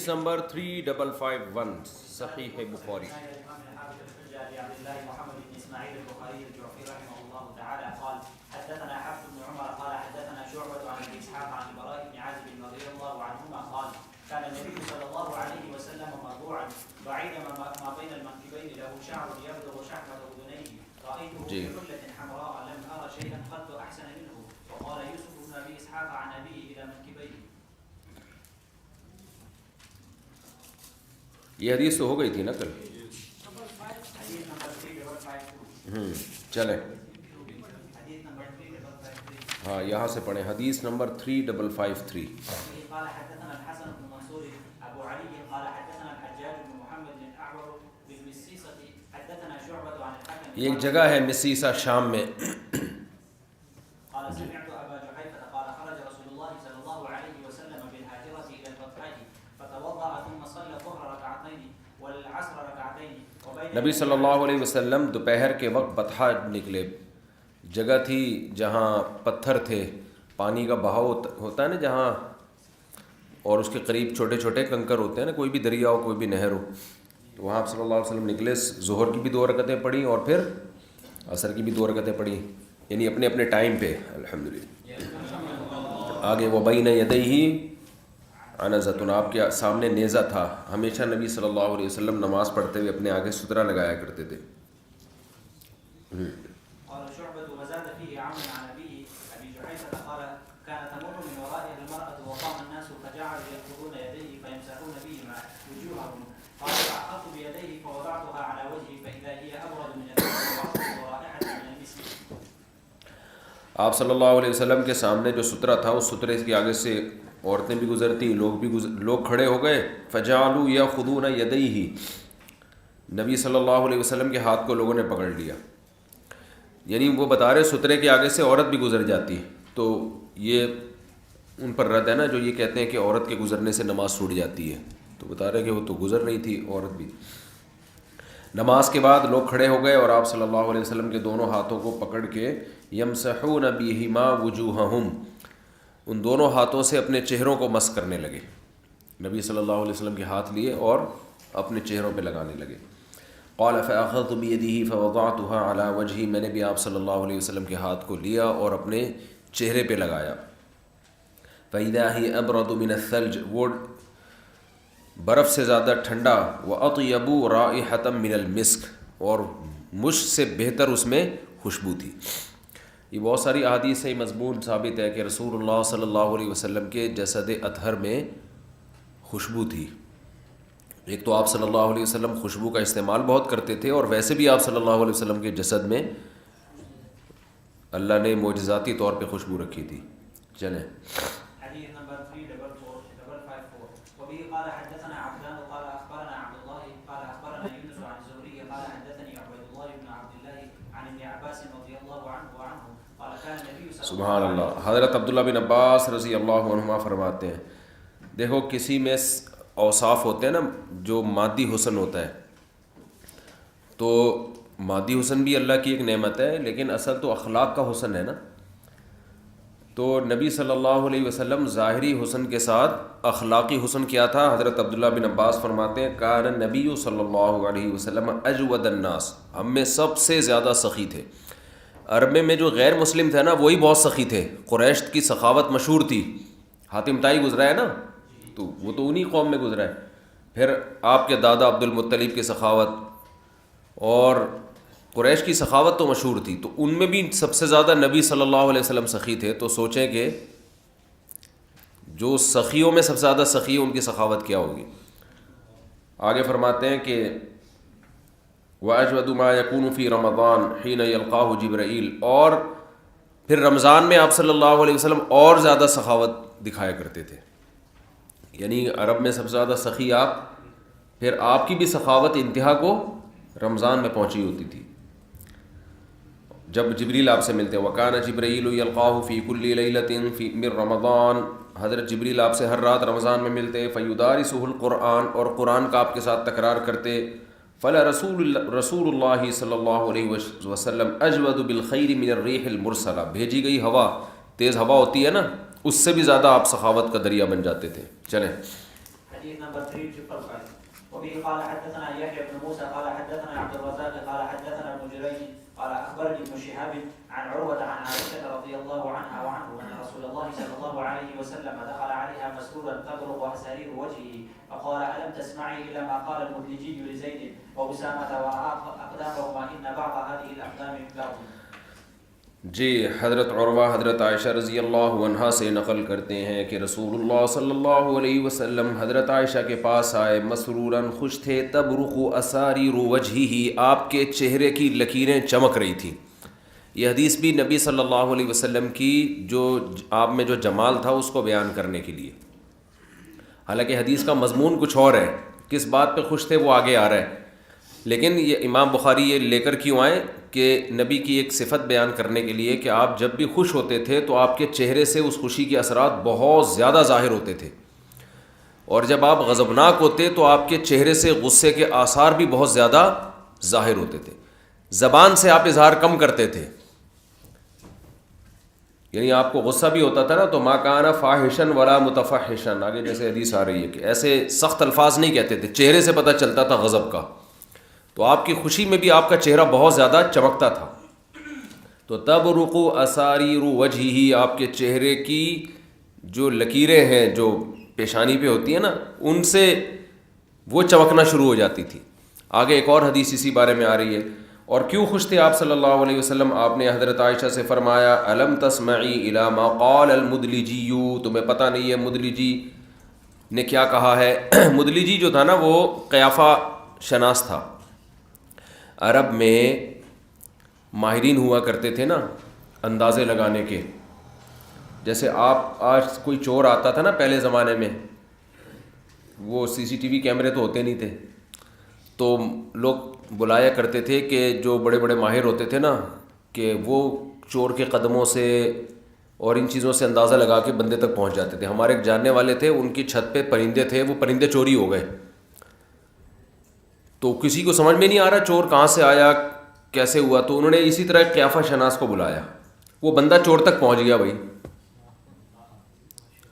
حدیث نمبر 3551 صحیح بخاری. حدثنا حفص بن عمر قال حدثنا شعبة عن ابي اسحاق عن البراء بن عازب رضي الله عنهما قال كان النبي صلى الله عليه وسلم مرضوعا بعيد ما بين المنكبين له شعر يبلغ شحمة اذنيه رايته في حلة حمراء لم ارى شيئا قد احسن منه وقال يوسف بن ابي اسحاق عن ابيه الى منكبيه. یہ حدیث تو ہو گئی تھی نا کل. چلیں ہاں یہاں سے پڑھیں حدیث نمبر 3553. قال حدثنا الحسن بن منصور ابو علي قال حدثنا الحجاج بن محمد الاعور بالمسيسة حدثنا شعبة عن الحكم. یہ ایک جگہ ہے مسیسہ شام میں. قال سمعت ابا جحيفة قال خرج رسول الله صلى الله عليه وسلم بالهاجرة الى البطحاء فتوضأ ثم صلى الظهر ركعتين والعصر ركعتين. نبی صلی اللہ علیہ وسلم دوپہر کے وقت بطحا نکلے. جگہ تھی جہاں پتھر تھے, پانی کا بہاؤ ہوتا ہے نا جہاں, اور اس کے قریب چھوٹے چھوٹے کنکر ہوتے ہیں نا, کوئی بھی دریا ہو کوئی بھی نہر ہو. تو وہاں آپ صلی اللہ علیہ وسلم نکلے, ظہر کی بھی 2 رکعتیں پڑھیں اور پھر عصر کی بھی 2 رکعتیں پڑھیں, یعنی اپنے اپنے ٹائم پہ. الحمدللہ. آگے وبین یدیہ عنزۃ, آپ کے سامنے نیزہ تھا. ہمیشہ نبی صلی اللہ علیہ وسلم نماز پڑھتے ہوئے اپنے آگے سترہ لگایا کرتے تھے. قال شعبة وزاد فيه عون عن أبيه أبي جحيفة قال كانت تمر من ورائه المرأة وقام الناس فجعلوا يأخذون يديه فيمسحون بهما وجوههم قال فأخذت بيديه فوضعتها على وجهي فإذا هي أبرد من الدم ورائحة من المسك. آپ صلی اللہ علیہ وسلم کے سامنے جو سترہ تھا اس سترے کے آگے سے عورتیں بھی گزرتی, لوگ کھڑے ہو گئے. فجعلوا یأخذون یدیہ, نبی صلی اللہ علیہ وسلم کے ہاتھ کو لوگوں نے پکڑ لیا. یعنی وہ بتا رہے سترے کے آگے سے عورت بھی گزر جاتی ہے, تو یہ ان پر رد ہے نا جو یہ کہتے ہیں کہ عورت کے گزرنے سے نماز چھوٹ جاتی ہے. تو بتا رہے کہ وہ تو گزر رہی تھی عورت بھی. نماز کے بعد لوگ کھڑے ہو گئے اور آپ صلی اللہ علیہ وسلم کے دونوں ہاتھوں کو پکڑ کے یمسحون بہما وجوہہم, ان دونوں ہاتھوں سے اپنے چہروں کو مس کرنے لگے. نبی صلی اللہ علیہ وسلم کے ہاتھ لیے اور اپنے چہروں پہ لگانے لگے. قال فأخذت بيده فوضعتها على وجهي, میں نے بھی آپ صلی اللہ علیہ وسلم کے ہاتھ کو لیا اور اپنے چہرے پہ لگایا. فإذا هي أبرد من الثلج, وہ برف سے زیادہ ٹھنڈا. وأطيب رائحة من المسك, اور مشک سے بہتر اس میں خوشبو تھی. یہ بہت ساری احادیث سے مضمون ثابت ہے کہ رسول اللہ صلی اللہ علیہ وسلم کے جسد اطہر میں خوشبو تھی. ایک تو آپ صلی اللہ علیہ وسلم خوشبو کا استعمال بہت کرتے تھے, اور ویسے بھی آپ صلی اللہ علیہ وسلم کے جسد میں اللہ نے معجزاتی طور پہ خوشبو رکھی تھی. چلیں حديث نمبر 3454 وبه قال حدثنا عبدان قال أخبرنا عبد الله قال أخبرنا يونس عن الزهري قال حدثني عبيد الله بن عبد الله عن ابن عباس رضي الله عنه قال كان النبي صلى الله عليه وسلم. سبحان اللہ. حضرت عبداللہ بن عباس رضی اللہ عنہما فرماتے ہیں, دیکھو کسی میں اوصاف ہوتے ہیں نا جو مادی حسن ہوتا ہے, تو مادی حسن بھی اللہ کی ایک نعمت ہے, لیکن اصل تو اخلاق کا حسن ہے نا. تو نبی صلی اللہ علیہ وسلم ظاہری حسن کے ساتھ اخلاقی حسن کیا تھا. حضرت عبداللہ بن عباس فرماتے ہیں کان نبی صلی اللہ علیہ وسلم اجود الناس, ہم میں سب سے زیادہ سخی تھے. عرب میں جو غیر مسلم تھے نا وہی بہت سخی تھے. قریش کی سخاوت مشہور تھی. حاتم طائی گزرا ہے نا, تو وہ تو انہی قوم میں گزرا ہے. پھر آپ کے دادا عبد المطلب کی سخاوت اور قریش کی سخاوت تو مشہور تھی, تو ان میں بھی سب سے زیادہ نبی صلی اللہ علیہ وسلم سخی تھے. تو سوچیں کہ جو سخیوں میں سب سے زیادہ سخی ان کی سخاوت کیا ہوگی. آگے فرماتے ہیں کہ وَأَجْوَدُ مَا يَكُونُ فِي رَمَضَانَ حِينَ يَلْقَاهُ جِبْرَائِيل, اور پھر رمضان میں آپ صلی اللہ علیہ وسلم اور زیادہ سخاوت دکھایا کرتے تھے. یعنی عرب میں سب سے زیادہ سخی آپ, پھر آپ کی بھی سخاوت انتہا کو رمضان میں پہنچی ہوتی تھی جب جبریل آپ سے ملتے. وَكَانَ جِبْرَائِيلُ يَلْقَاهُ فِي كُلِّ لَيْلَةٍ مِّن رَمَضَانَ, حضرت جبریل آپ سے ہر رات رمضان میں ملتے. فَيُدَارِسُهُ الْقُرْآنَ, اور قرآن کا آپ کے ساتھ تکرار کرتے. فَلَا رسول اللہ صلی اللہ علیہ وسلم اجود بالخیر من الريح المرسلہ, بھیجی گئی ہوا, تیز ہوا ہوتی ہے نا, اس سے بھی زیادہ آپ سخاوت کا دریا بن جاتے تھے. چلیں حديث نمبر 355. وبه قال حدثنا يحيى بن موسى قال حدثنا عبد الرزاق قال حدثنا ابن جريج قال اخبرني ابن شهاب عن عروة عن عائشة رضي الله عنها وعنه ان رسول الله صلى الله عليه وسلم دخل عليها مسرورا تبرق اسارير وجهه فقال الم تسمعي الى ما قال المدلجي لزيد واسامة واقدامهما ان بعض هذه الاقدام من بعض. جی حضرت عروہ حضرت عائشہ رضی اللہ عنہا سے نقل کرتے ہیں کہ رسول اللہ صلی اللہ علیہ وسلم حضرت عائشہ کے پاس آئے مسروراً خوش تھے تبرق اساریر وجہہ آپ کے چہرے کی لکیریں چمک رہی تھیں. یہ حدیث بھی نبی صلی اللہ علیہ وسلم کی جو آپ میں جو جمال تھا اس کو بیان کرنے کے لیے. حالانکہ حدیث کا مضمون کچھ اور ہے, کس بات پہ خوش تھے وہ آگے آ رہا ہے, لیکن یہ امام بخاری یہ لے کر کیوں آئے کہ نبی کی ایک صفت بیان کرنے کے لیے کہ آپ جب بھی خوش ہوتے تھے تو آپ کے چہرے سے اس خوشی کے اثرات بہت زیادہ ظاہر ہوتے تھے, اور جب آپ غضبناک ہوتے تو آپ کے چہرے سے غصے کے آثار بھی بہت زیادہ ظاہر ہوتے تھے. زبان سے آپ اظہار کم کرتے تھے, یعنی آپ کو غصہ بھی ہوتا تھا نا تو ما کان فاحشن ولا متفحشن, آگے جیسے حدیث آ رہی ہے کہ ایسے سخت الفاظ نہیں کہتے تھے, چہرے سے پتہ چلتا تھا غضب کا. تو آپ کی خوشی میں بھی آپ کا چہرہ بہت زیادہ چمکتا تھا. تو تبرق اساریر وجہہ, آپ کے چہرے کی جو لکیریں ہیں جو پیشانی پہ ہوتی ہیں نا ان سے وہ چمکنا شروع ہو جاتی تھی. آگے ایک اور حدیث اسی بارے میں آ رہی ہے. اور کیوں خوش تھے آپ صلی اللہ علیہ وسلم؟ آپ نے حضرت عائشہ سے فرمایا الم تسمعی الی ما قال المدلجی, تمہیں پتہ نہیں ہے مدلجی نے کیا کہا ہے. مدلجی جو تھا نا وہ قیافہ شناس تھا. عرب میں ماہرین ہوا کرتے تھے نا اندازے لگانے کے. جیسے آپ آج کوئی چور آتا تھا نا پہلے زمانے میں, وہ سی سی ٹی وی کیمرے تو ہوتے نہیں تھے, تو لوگ بلایا کرتے تھے کہ جو بڑے بڑے ماہر ہوتے تھے نا کہ وہ چور کے قدموں سے اور ان چیزوں سے اندازہ لگا کے بندے تک پہنچ جاتے تھے. ہمارے ایک جاننے والے تھے, ان کی چھت پہ پرندے تھے, وہ پرندے چوری ہو گئے. تو کسی کو سمجھ میں نہیں آ رہا چور کہاں سے آیا کیسے ہوا, تو انہوں نے اسی طرح ایک قیافہ شناس کو بلایا. وہ بندہ چور تک پہنچ گیا بھائی,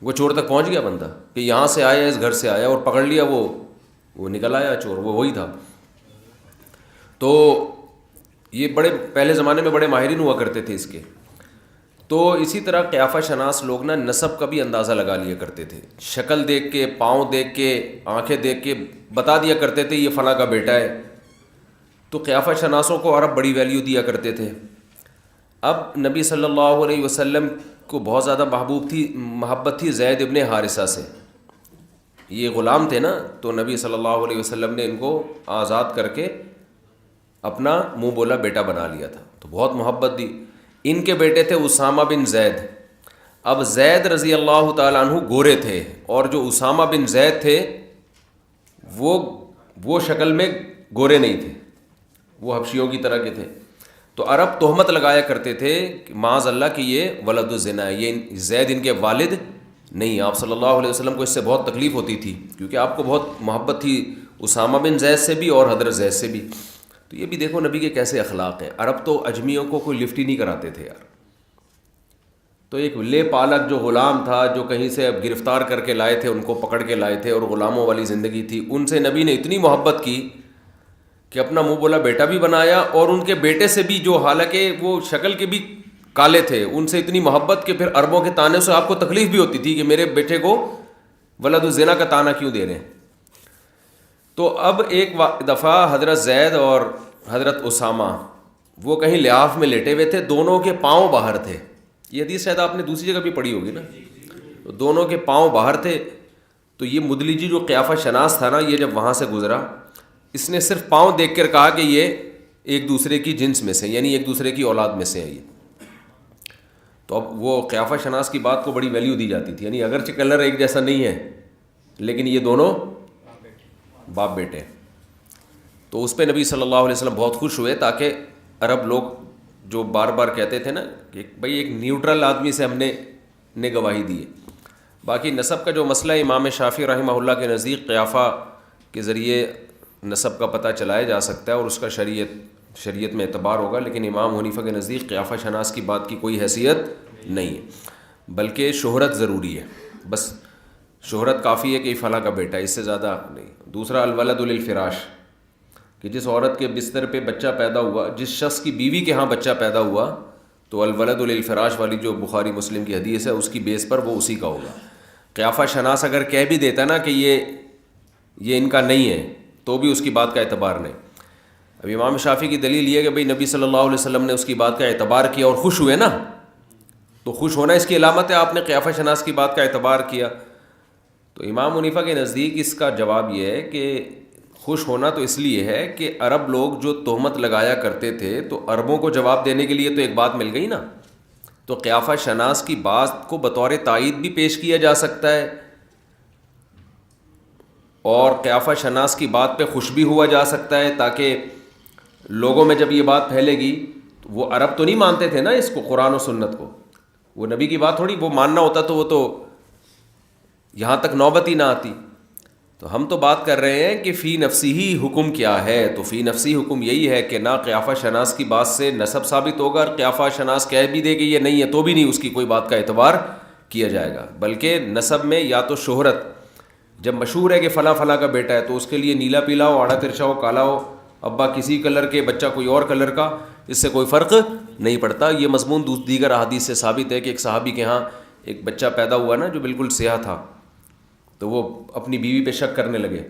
وہ چور تک پہنچ گیا بندہ کہ یہاں سے آیا, اس گھر سے آیا, اور پکڑ لیا, وہ نکل آیا چور, وہ وہی تھا. تو یہ بڑے پہلے زمانے میں بڑے ماہرین ہوا کرتے تھے اس کے. تو اسی طرح قیافہ شناس لوگ نا نسب کا بھی اندازہ لگا لیا کرتے تھے. شکل دیکھ کے, پاؤں دیکھ کے, آنکھیں دیکھ کے بتا دیا کرتے تھے یہ فلاں کا بیٹا ہے. تو قیافہ شناسوں کو عرب بڑی ویلیو دیا کرتے تھے. اب نبی صلی اللہ علیہ وسلم کو بہت زیادہ محبت تھی زید ابن حارثہ سے. یہ غلام تھے نا, تو نبی صلی اللہ علیہ وسلم نے ان کو آزاد کر کے اپنا منہ بولا بیٹا بنا لیا تھا. تو بہت محبت دی. ان کے بیٹے تھے اسامہ بن زید. اب زید رضی اللہ تعالیٰ عنہ گورے تھے, اور جو اسامہ بن زید تھے وہ شکل میں گورے نہیں تھے, وہ حبشیوں کی طرح کے تھے. تو عرب تہمت لگایا کرتے تھے کہ معاذ اللہ کہ یہ ولد الزنا ہے, یہ زید ان کے والد نہیں. آپ صلی اللہ علیہ وسلم کو اس سے بہت تکلیف ہوتی تھی کیونکہ آپ کو بہت محبت تھی اسامہ بن زید سے بھی اور حضرت زید سے بھی. تو یہ بھی دیکھو نبی کے کیسے اخلاق ہیں. عرب تو اجمیوں کو کوئی لفٹ ہی نہیں کراتے تھے یار. تو ایک لے پالک جو غلام تھا, جو کہیں سے اب گرفتار کر کے لائے تھے, ان کو پکڑ کے لائے تھے, اور غلاموں والی زندگی تھی, ان سے نبی نے اتنی محبت کی کہ اپنا منہ بولا بیٹا بھی بنایا, اور ان کے بیٹے سے بھی جو حالانکہ وہ شکل کے بھی کالے تھے, ان سے اتنی محبت کہ پھر عربوں کے طعنے سے آپ کو تکلیف بھی ہوتی تھی کہ میرے بیٹے کو ولد الزنا کا طعنہ کیوں دے رہے ہیں. تو اب ایک دفعہ حضرت زید اور حضرت اسامہ وہ کہیں لحاف میں لیٹے ہوئے تھے, دونوں کے پاؤں باہر تھے. یہ حدیث شاید آپ نے دوسری جگہ بھی پڑھی ہوگی نا. تو دونوں کے پاؤں باہر تھے. تو یہ مدلجی جو قیافہ شناس تھا نا, یہ جب وہاں سے گزرا, اس نے صرف پاؤں دیکھ کر کہا کہ یہ ایک دوسرے کی جنس میں سے, یعنی ایک دوسرے کی اولاد میں سے ہے یہ. تو اب وہ قیافہ شناس کی بات کو بڑی ویلیو دی جاتی تھی, یعنی اگرچہ کلر ایک جیسا نہیں ہے لیکن یہ دونوں باپ بیٹے. تو اس پہ نبی صلی اللہ علیہ وسلم بہت خوش ہوئے, تاکہ عرب لوگ جو بار بار کہتے تھے نا کہ بھائی ایک نیوٹرل آدمی سے ہم نے گواہی دی ہے. باقی نسب کا جو مسئلہ ہے, امام شافعی رحمہ اللہ کے نزدیک قیافہ کے ذریعے نسب کا پتہ چلایا جا سکتا ہے اور اس کا شریعت میں اعتبار ہوگا, لیکن امام حنیفہ کے نزدیک قیافہ شناس کی بات کی کوئی حیثیت نہیں ہے, بلکہ شہرت ضروری ہے. بس شہرت کافی ہے کہ فلاں کا بیٹا، اس سے زیادہ نہیں. دوسرا الولد للفراش، کہ جس عورت کے بستر پہ بچہ پیدا ہوا، جس شخص کی بیوی کے ہاں بچہ پیدا ہوا، تو الولد للفراش والی جو بخاری مسلم کی حدیث ہے اس کی بیس پر وہ اسی کا ہوگا. قیافہ شناس اگر کہہ بھی دیتا نا کہ یہ ان کا نہیں ہے تو بھی اس کی بات کا اعتبار نہیں. اب امام شافعی کی دلیل یہ ہے کہ بھئی نبی صلی اللہ علیہ وسلم نے اس کی بات کا اعتبار کیا اور خوش ہوئے نا، تو خوش ہونا اس کی علامت ہے، آپ نے قیافہ شناس کی بات کا اعتبار کیا. تو امام حنیفہ کے نزدیک اس کا جواب یہ ہے کہ خوش ہونا تو اس لیے ہے کہ عرب لوگ جو تہمت لگایا کرتے تھے تو عربوں کو جواب دینے کے لیے تو ایک بات مل گئی نا، تو قیافہ شناس کی بات کو بطور تائید بھی پیش کیا جا سکتا ہے اور قیافہ شناس کی بات پہ خوش بھی ہوا جا سکتا ہے، تاکہ لوگوں میں جب یہ بات پھیلے گی، وہ عرب تو نہیں مانتے تھے نا اس کو، قرآن و سنت کو، وہ نبی کی بات تھوڑی وہ ماننا ہوتا تو وہ تو یہاں تک نوبت ہی نہ آتی. تو ہم تو بات کر رہے ہیں کہ فی نفسی ہی حکم کیا ہے، تو فی نفسی حکم یہی ہے کہ نہ قیافہ شناس کی بات سے نسب ثابت ہوگا، اور قیافہ شناس کہہ بھی دے کہ یہ نہیں ہے تو بھی نہیں اس کی کوئی بات کا اعتبار کیا جائے گا. بلکہ نسب میں یا تو شہرت، جب مشہور ہے کہ فلاں فلاں کا بیٹا ہے تو اس کے لیے نیلا پیلا ہو، آڑا ترچا ہو، کالا ہو، ابا کسی کلر کے بچہ کوئی اور کلر کا، اس سے کوئی فرق نہیں پڑتا. یہ مضمون دیگر احادیث سے ثابت ہے کہ ایک صحابی کے ہاں ایک بچہ پیدا ہوا نا جو بالکل سیاہ تھا، تو وہ اپنی بیوی پہ شک کرنے لگے،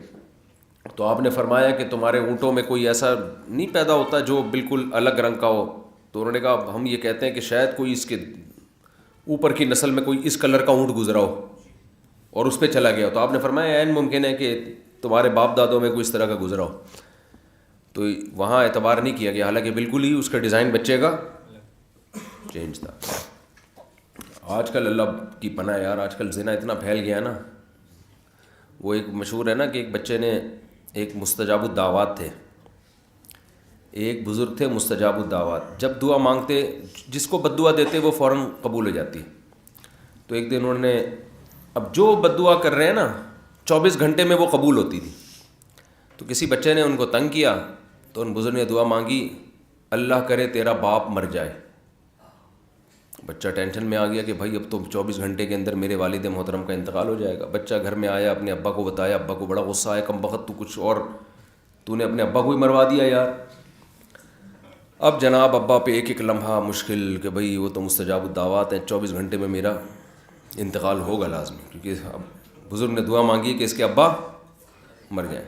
تو آپ نے فرمایا کہ تمہارے اونٹوں میں کوئی ایسا نہیں پیدا ہوتا جو بالکل الگ رنگ کا ہو؟ تو انہوں نے کہا ہم یہ کہتے ہیں کہ شاید کوئی اس کے اوپر کی نسل میں کوئی اس کلر کا اونٹ گزرا ہو اور اس پہ چلا گیا. تو آپ نے فرمایا عین ممکن ہے کہ تمہارے باپ دادوں میں کوئی اس طرح کا گزرا ہو. تو وہاں اعتبار نہیں کیا گیا، حالانکہ بالکل ہی اس کا ڈیزائن بچے کا چینج تھا. آج کل اللہ کی پناہ یار، آج کل زنا اتنا پھیل گیا نا. وہ ایک مشہور ہے نا کہ ایک بچے نے، ایک مستجاب الدعوات تھے، ایک بزرگ تھے مستجاب الدعوات، جب دعا مانگتے جس کو بد دعا دیتے وہ فوراً قبول ہو جاتی. تو ایک دن انہوں نے، اب جو بد دعا کر رہے ہیں نا 24 گھنٹے میں وہ قبول ہوتی تھی. تو کسی بچے نے ان کو تنگ کیا تو ان بزرگ نے دعا مانگی، اللہ کرے تیرا باپ مر جائے. بچہ ٹینشن میں آ گیا کہ بھائی اب تو 24 گھنٹے کے اندر میرے والد محترم کا انتقال ہو جائے گا. بچہ گھر میں آیا، اپنے ابا کو بتایا، ابا کو بڑا غصہ آیا، کم بخت تو کچھ اور، تو نے اپنے ابا کو ہی مروا دیا یار. اب جناب ابا پہ ایک ایک لمحہ مشکل کہ بھائی وہ تو مستجاب الدعوات ہیں، 24 گھنٹے میں میرا انتقال ہوگا لازمی، کیونکہ اب بزرگ نے دعا مانگی کہ اس کے ابا مر جائیں.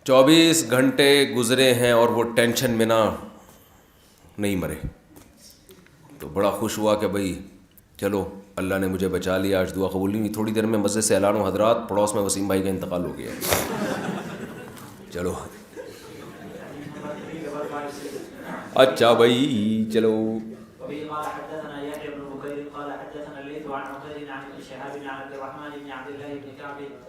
24 گھنٹے گزرے ہیں اور وہ ٹینشن میں نہ نہیں مرے. تو بڑا خوش ہوا کہ بھئی چلو اللہ نے مجھے بچا لیا، آج دعا قبول نہیں ہوئی. تھوڑی دیر میں مسجد سے اعلان و حضرات پڑوس میں وسیم بھائی کا انتقال ہو گیا. چلو اچھا بھائی چلو.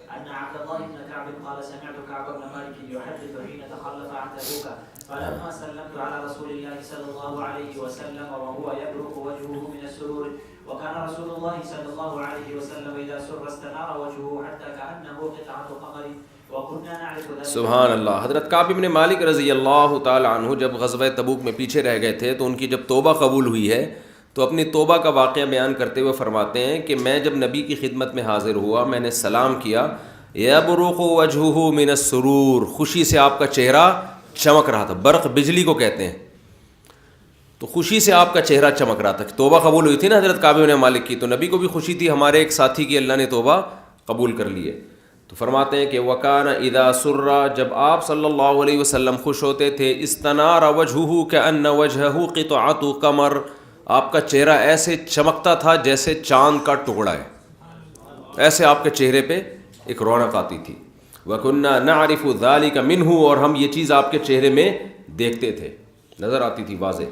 أن عبد الله بن كعب قال سمعت كعب بن مالك يحدث حين تخلف عن تبوك فلما سلمت على رسول الله صلى الله عليه وسلم وهو يبرق وجهه من السرور وكان رسول الله صلى الله عليه وسلم إذا سر استنار وجهه حتى كأنه قطعة قمر وكنا نعرف ذلك. سبحان اللہ. حضرت کعب بن مالک رضی اللہ تعالی عنہ جب غزوہ تبوک میں پیچھے رہ گئے تھے تو ان کی جب توبہ قبول ہوئی ہے تو اپنی توبہ کا واقعہ بیان کرتے ہوئے فرماتے ہیں کہ میں جب نبی کی خدمت میں حاضر ہوا، میں نے سلام کیا، یبرق وجہہ من السرور، خوشی سے آپ کا چہرہ چمک رہا تھا. برق بجلی کو کہتے ہیں، تو خوشی سے آپ کا چہرہ چمک رہا تھا. توبہ قبول ہوئی تھی نا حضرت کعب بن مالک کی، تو نبی کو بھی خوشی تھی ہمارے ایک ساتھی کی اللہ نے توبہ قبول کر لی ہے. تو فرماتے ہیں کہ وَكَانَ اِذَا سُرَّ، جب آپ صلی اللہ علیہ وسلم خوش ہوتے تھے، اِسْتَنَارَ وَجْهُهُ كَأَنَّ وَجْهَهُ قِطْعَةُ قَمَرٍ، آپ کا چہرہ ایسے چمکتا تھا جیسے چاند کا ٹکڑا ہے، ایسے آپ کے چہرے پہ ایک رونق آتی تھی. وَكُنَّا نَعْرِفُ ذَلِكَ مِنْهُ، اور ہم یہ چیز آپ کے چہرے میں دیکھتے تھے، نظر آتی تھی واضح.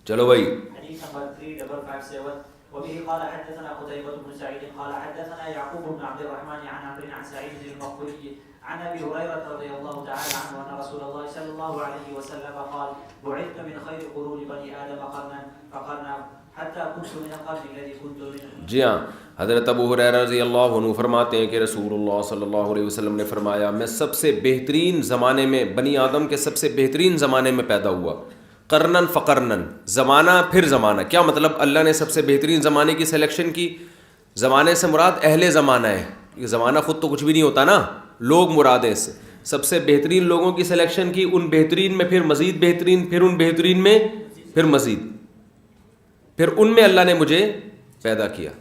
چلو بھائی. حديث نمبر 3557 وبه قال حدثنا قتيبة بن سعيد قال حدثنا يعقوب بن عبد الرحمن عن عمرو عن سعيد المقبري عن ابي هريرة رضي الله تعالى عنه ان رسول الله صلى الله عليه وسلم قال بعثت من خير قرون بني آدم قرنا حتى كنت من القرن الذي كنت منه. جی ہاں، حضرت ابو ہریرہ رضی اللہ عنہ فرماتے ہیں کہ رسول اللہ صلی اللہ علیہ وسلم نے فرمایا، میں سب سے بہترین زمانے میں، بنی آدم کے سب سے بہترین زمانے میں پیدا ہوا. قرنن فقرنن، زمانہ پھر زمانہ. کیا مطلب؟ اللہ نے سب سے بہترین زمانے کی سلیکشن کی، زمانے سے مراد اہل زمانہ ہے، یہ زمانہ خود تو کچھ بھی نہیں ہوتا نا، لوگ مراد ہے اس سے. سب سے بہترین لوگوں کی سلیکشن کی، ان بہترین میں پھر مزید بہترین، پھر ان بہترین میں پھر مزید، پھر ان میں اللہ نے مجھے پیدا کیا.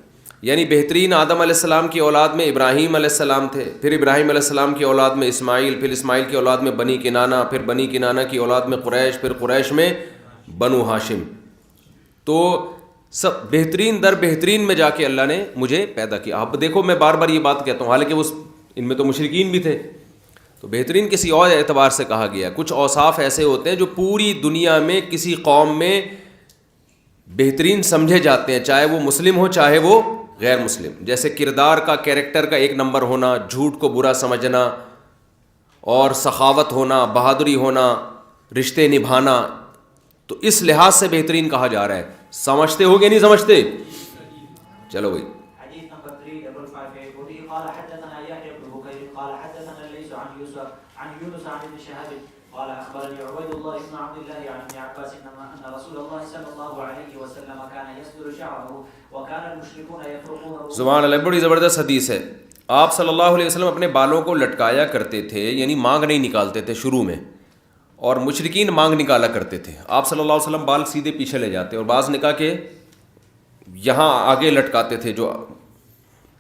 یعنی بہترین آدم علیہ السلام کی اولاد میں ابراہیم علیہ السلام تھے، پھر ابراہیم علیہ السلام کی اولاد میں اسماعیل، پھر اسماعیل کی اولاد میں بنی کنانہ، پھر بنی کنانہ کی اولاد میں قریش، پھر قریش میں بنو ہاشم. تو سب بہترین در بہترین میں جا کے اللہ نے مجھے پیدا کیا. آپ دیکھو میں بار بار یہ بات کہتا ہوں، حالانکہ ان میں تو مشرکین بھی تھے، تو بہترین کسی اور اعتبار سے کہا گیا. کچھ اوصاف ایسے ہوتے ہیں جو پوری دنیا میں کسی قوم میں بہترین سمجھے جاتے ہیں، چاہے وہ مسلم ہو چاہے وہ غیر مسلم. جیسے کردار کا، کیریکٹر کا 1 نمبر ہونا، جھوٹ کو برا سمجھنا، اور سخاوت ہونا، بہادری ہونا، رشتے نبھانا. تو اس لحاظ سے بہترین کہا جا رہا ہے. سمجھتے ہو کہ نہیں سمجھتے؟ چلو بھائی. حديث نمبر 3558 وبه قال حدثنا يحيى بن بكير قال حدثنا ليس عن يوسف عن يونس عن ابن شهاب قال اخبرني عبيد الله بن عبد الله عن ابن عباس ان رسول الله صلى الله عليه وسلم كان يسدل شعره وكان المشركون يفرقون. سبحان اللہ، بڑی زبردست حدیث ہے. آپ صلی اللہ علیہ وسلم اپنے بالوں کو لٹکایا کرتے تھے، یعنی مانگ نہیں نکالتے تھے شروع میں، اور مشرکین مانگ نکالا کرتے تھے. آپ صلی اللہ علیہ وسلم بال سیدھے پیچھے لے جاتے، اور بعض نکاح کے یہاں آگے لٹکاتے تھے، جو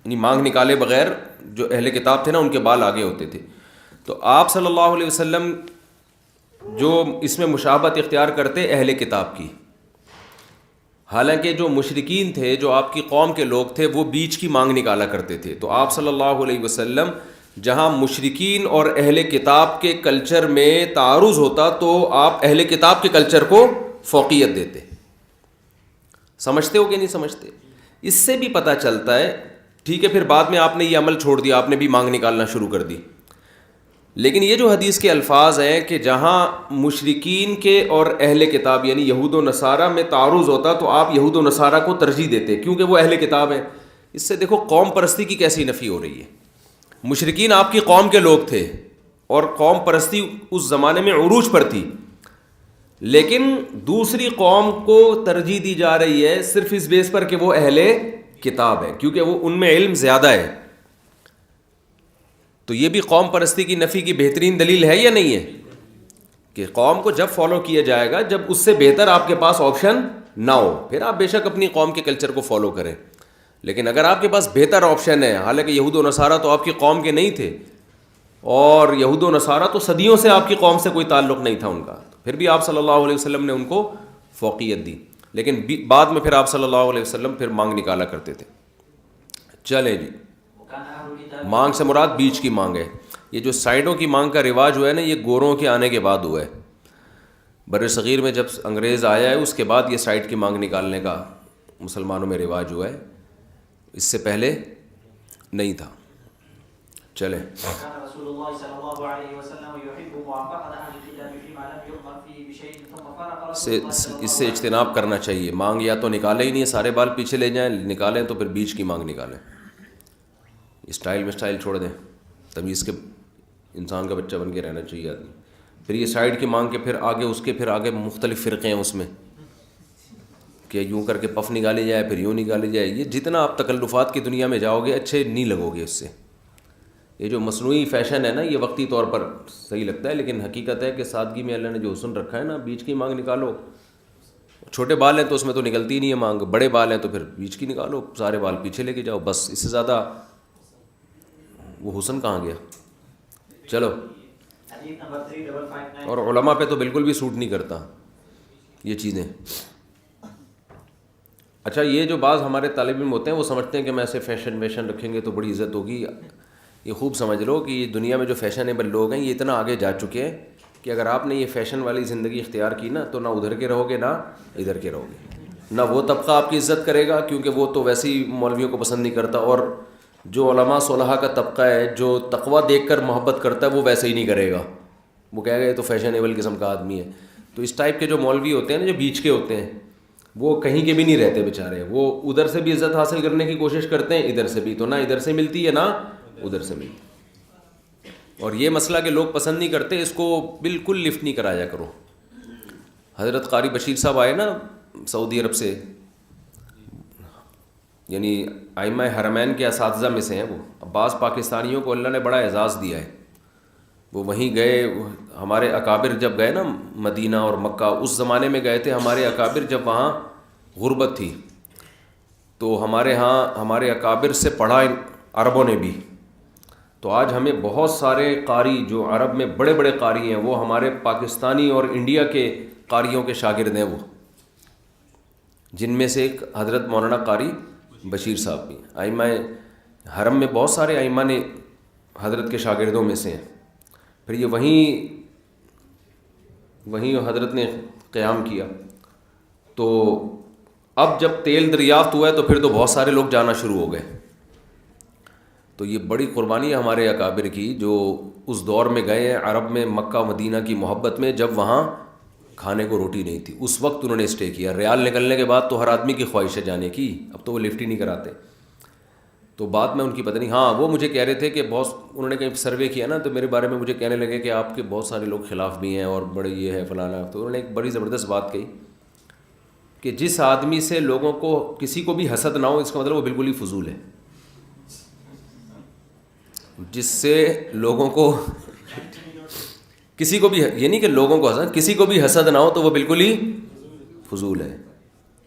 یعنی مانگ نکالے بغیر جو اہل کتاب تھے نا ان کے بال آگے ہوتے تھے. تو آپ صلی اللہ علیہ وسلم جو اس میں مشابہت اختیار کرتے اہل کتاب کی، حالانکہ جو مشرکین تھے، جو آپ کی قوم کے لوگ تھے، وہ بیچ کی مانگ نکالا کرتے تھے. تو آپ صلی اللہ علیہ وسلم جہاں مشرکین اور اہل کتاب کے کلچر میں تعارض ہوتا تو آپ اہل کتاب کے کلچر کو فوقیت دیتے. سمجھتے ہو کہ نہیں سمجھتے؟ اس سے بھی پتہ چلتا ہے. ٹھیک ہے، پھر بعد میں آپ نے یہ عمل چھوڑ دیا، آپ نے بھی مانگ نکالنا شروع کر دی. لیکن یہ جو حدیث کے الفاظ ہیں کہ جہاں مشرکین کے اور اہل کتاب یعنی یہود و نصارہ میں تعارض ہوتا تو آپ یہود و نصارہ کو ترجیح دیتے کیونکہ وہ اہل کتاب ہیں. اس سے دیکھو قوم پرستی کی کیسی نفی ہو رہی ہے. مشرکین آپ کی قوم کے لوگ تھے اور قوم پرستی اس زمانے میں عروج پر تھی، لیکن دوسری قوم کو ترجیح دی جا رہی ہے صرف اس بیس پر کہ وہ اہل کتاب ہے، کیونکہ وہ ان میں علم زیادہ ہے. تو یہ بھی قوم پرستی کی نفی کی بہترین دلیل ہے یا نہیں ہے؟ کہ قوم کو جب فالو کیا جائے گا جب اس سے بہتر آپ کے پاس آپشن نہ ہو، پھر آپ بے شک اپنی قوم کے کلچر کو فالو کریں. لیکن اگر آپ کے پاس بہتر آپشن ہے، حالانکہ یہود و نصارہ تو آپ کی قوم کے نہیں تھے، اور یہود و نصارہ تو صدیوں سے آپ کی قوم سے کوئی تعلق نہیں تھا ان کا، پھر بھی آپ صلی اللہ علیہ وسلم نے ان کو فوقیت دی. لیکن بعد میں پھر آپ صلی اللہ علیہ وسلم پھر مانگ نکالا کرتے تھے. چلے جی، مانگ سے مراد بیچ کی مانگ ہے. یہ جو سائڈوں کی مانگ کا رواج ہوا ہے نا، یہ گوروں کے آنے کے بعد ہوا ہے. بر صغیر میں جب انگریز آیا ہے اس کے بعد یہ سائڈ کی مانگ نکالنے کا مسلمانوں میں رواج ہوا ہے، اس سے پہلے نہیں تھا. چلیں، اس سے اجتناب کرنا چاہیے. مانگ یا تو نکالے ہی نہیں، سارے بال پیچھے لے جائیں، نکالیں تو پھر بیچ کی مانگ نکالیں. اسٹائل میں اسٹائل چھوڑ دیں، تمیز کے انسان کا بچہ بن کے رہنا چاہیے آدمی. پھر یہ سائڈ کی مانگ کے پھر آگے اس کے پھر آگے مختلف فرقے ہیں اس میں کہ یوں کر کے پف نکالی جائے پھر یوں نکالی جائے. یہ جتنا آپ تکلفات کی دنیا میں جاؤ گے اچھے نہیں لگو گے اس سے. یہ جو مصنوعی فیشن ہے نا، یہ وقتی طور پر صحیح لگتا ہے، لیکن حقیقت ہے کہ سادگی میں اللہ نے جو حسن رکھا ہے نا، بیچ کی مانگ نکالو. چھوٹے بال ہیں تو اس میں تو نکلتی ہی نہیں ہے مانگ، بڑے بال ہیں تو پھر بیچ کی نکالو، سارے بال پیچھے لے کے جاؤ، بس. اس سے زیادہ وہ حسن کہاں گیا. چلو، اور علماء پہ تو بالکل بھی سوٹ نہیں کرتا یہ چیزیں. اچھا، یہ جو بعض ہمارے طالب علم ہوتے ہیں وہ سمجھتے ہیں کہ میں ایسے فیشن ویشن رکھیں گے تو بڑی عزت ہوگی. یہ خوب سمجھ لو کہ یہ دنیا میں جو فیشنیبل لوگ ہیں یہ اتنا آگے جا چکے ہیں کہ اگر آپ نے یہ فیشن والی زندگی اختیار کی نا تو نہ ادھر کے رہو گے نہ ادھر کے رہو گے. نہ وہ طبقہ آپ کی عزت کرے گا کیونکہ وہ تو ویسے ہی مولویوں کو پسند نہیں کرتا، اور جو علماء صلحاء کا طبقہ ہے جو تقویٰ دیکھ کر محبت کرتا ہے وہ ویسے ہی نہیں کرے گا، وہ کہے گا یہ تو فیشنیبل قسم کا آدمی ہے. تو اس ٹائپ کے جو مولوی ہوتے ہیں نا، جو بیچ کے ہوتے ہیں، وہ کہیں کے بھی نہیں رہتے بیچارے. وہ ادھر سے بھی عزت حاصل کرنے کی کوشش کرتے ہیں، ادھر سے بھی، تو نہ ادھر سے ملتی ہے نہ ادھر سے ملتی. اور یہ مسئلہ کہ لوگ پسند نہیں کرتے، اس کو بالکل لفٹ نہیں کرایا کرو. حضرت قاری بشیر صاحب آئے نا سعودی عرب سے، یعنی ائمہ حرمین کے اساتذہ میں سے ہیں وہ. بعض پاکستانیوں کو اللہ نے بڑا اعزاز دیا ہے. وہ وہیں گئے, ہمارے اکابر جب گئے نا مدینہ اور مکہ, اس زمانے میں گئے تھے ہمارے اکابر جب وہاں غربت تھی, تو ہمارے ہاں ہمارے اکابر سے پڑھا عربوں نے بھی. تو آج ہمیں بہت سارے قاری جو عرب میں بڑے بڑے قاری ہیں وہ ہمارے پاکستانی اور انڈیا کے قاریوں کے شاگرد ہیں وہ, جن میں سے ایک حضرت مولانا قاری بشیر صاحب بھی. ائمہ حرم میں بہت سارے ائمہ نے حضرت کے شاگردوں میں سے ہیں. پھر یہ وہیں حضرت نے قیام کیا. تو اب جب تیل دریافت ہوا ہے تو پھر تو بہت سارے لوگ جانا شروع ہو گئے. تو یہ بڑی قربانی ہے ہمارے اکابر کی, جو اس دور میں گئے ہیں عرب میں مکہ مدینہ کی محبت میں, جب وہاں کھانے کو روٹی نہیں تھی. اس وقت انہوں نے اسٹے کیا. ریال نکلنے کے بعد تو ہر آدمی کی خواہش ہے جانے کی, اب تو وہ لفٹ ہی نہیں کراتے. تو بعد میں ان کی پتہ نہیں, ہاں وہ مجھے کہہ رہے تھے کہ بہت, انہوں نے کہیں سروے کیا نا تو میرے بارے میں مجھے کہنے لگے کہ آپ کے بہت سارے لوگ خلاف بھی ہیں اور بڑے یہ ہے فلانا. تو انہوں نے ایک بڑی زبردست بات کہی کہ جس آدمی سے لوگوں کو کسی کو بھی حسد نہ ہو, اس کا مطلب وہ بالکل ہی فضول ہے. جس سے لوگوں کو کسی کو بھی, یہ نہیں کہ لوگوں کو حسد, کسی کو بھی حسد نہ ہو تو وہ بالکل ہی فضول ہے.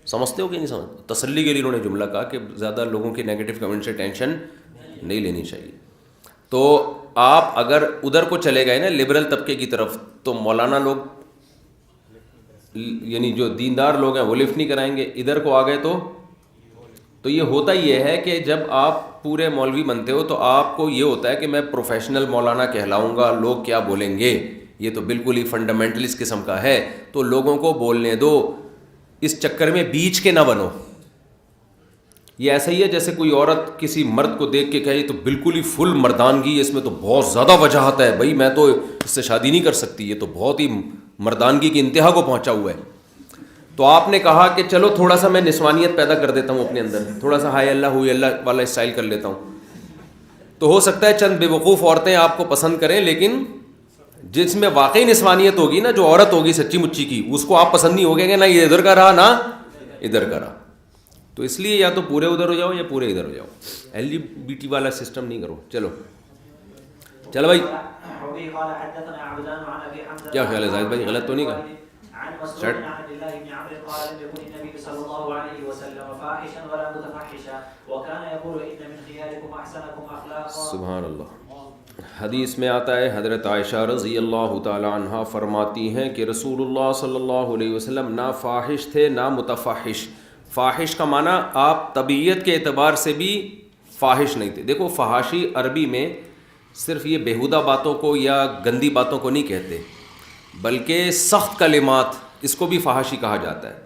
سمجھتے ہو کہ نہیں سمجھتے؟ تسلی کے لیے انہوں نے جملہ کہا کہ زیادہ لوگوں کے نیگیٹو کمنٹ سے ٹینشن نہیں لینی چاہیے. تو آپ اگر ادھر کو چلے گئے نا لبرل طبقے کی طرف, تو مولانا لوگ یعنی جو دیندار لوگ ہیں وہ لفٹ نہیں کرائیں گے. ادھر کو آ گئے تو یہ ہوتا یہ ہے کہ جب آپ پورے مولوی بنتے ہو تو آپ کو یہ ہوتا ہے کہ میں پروفیشنل مولانا کہلاؤں گا, لوگ کیا بولیں گے, یہ تو بالکل ہی فنڈامنٹلسٹ قسم کا ہے, تو لوگوں کو بولنے دو, اس چکر میں بیچ کے نہ بنو. یہ ایسا ہی ہے جیسے کوئی عورت کسی مرد کو دیکھ کے کہے تو بالکل ہی فل مردانگی ہے, اس میں تو بہت زیادہ وجاہت ہے, بھائی میں تو اس سے شادی نہیں کر سکتی, یہ تو بہت ہی مردانگی کی انتہا کو پہنچا ہوا ہے. تو آپ نے کہا کہ چلو تھوڑا سا میں نسوانیت پیدا کر دیتا ہوں اپنے اندر, تھوڑا سا ہائے اللہ ہوئی اللہ والا اسٹائل کر لیتا ہوں. تو ہو سکتا ہے چند بے وقوف عورتیں آپ کو پسند کریں, لیکن جس میں واقعی نسوانیت ہوگی نا, جو عورت ہوگی سچی مچی کی, اس کو آپ پسند نہیں ہوگے کہ نہ یہ ادھر کا رہا نہ ادھر کا رہا. تو اس لیے یا تو پورے ادھر ہو جاؤ یا پورے ادھر ہو جاؤ, LGBT والا سسٹم نہیں کرو. چلو بھائی, کیا خیال ہے زاہد بھائی, غلط تو نہیں کہا؟ سبحان اللہ. حدیث میں آتا ہے حضرت عائشہ رضی اللہ تعالی عنہا فرماتی ہیں کہ رسول اللہ صلی اللہ علیہ وسلم نہ فاحش تھے نہ متفحش. فاحش کا معنی آپ طبیعت کے اعتبار سے بھی فاحش نہیں تھے. دیکھو فحاشی عربی میں صرف یہ بیہودہ باتوں کو یا گندی باتوں کو نہیں کہتے, بلکہ سخت کلمات, اس کو بھی فحاشی کہا جاتا ہے.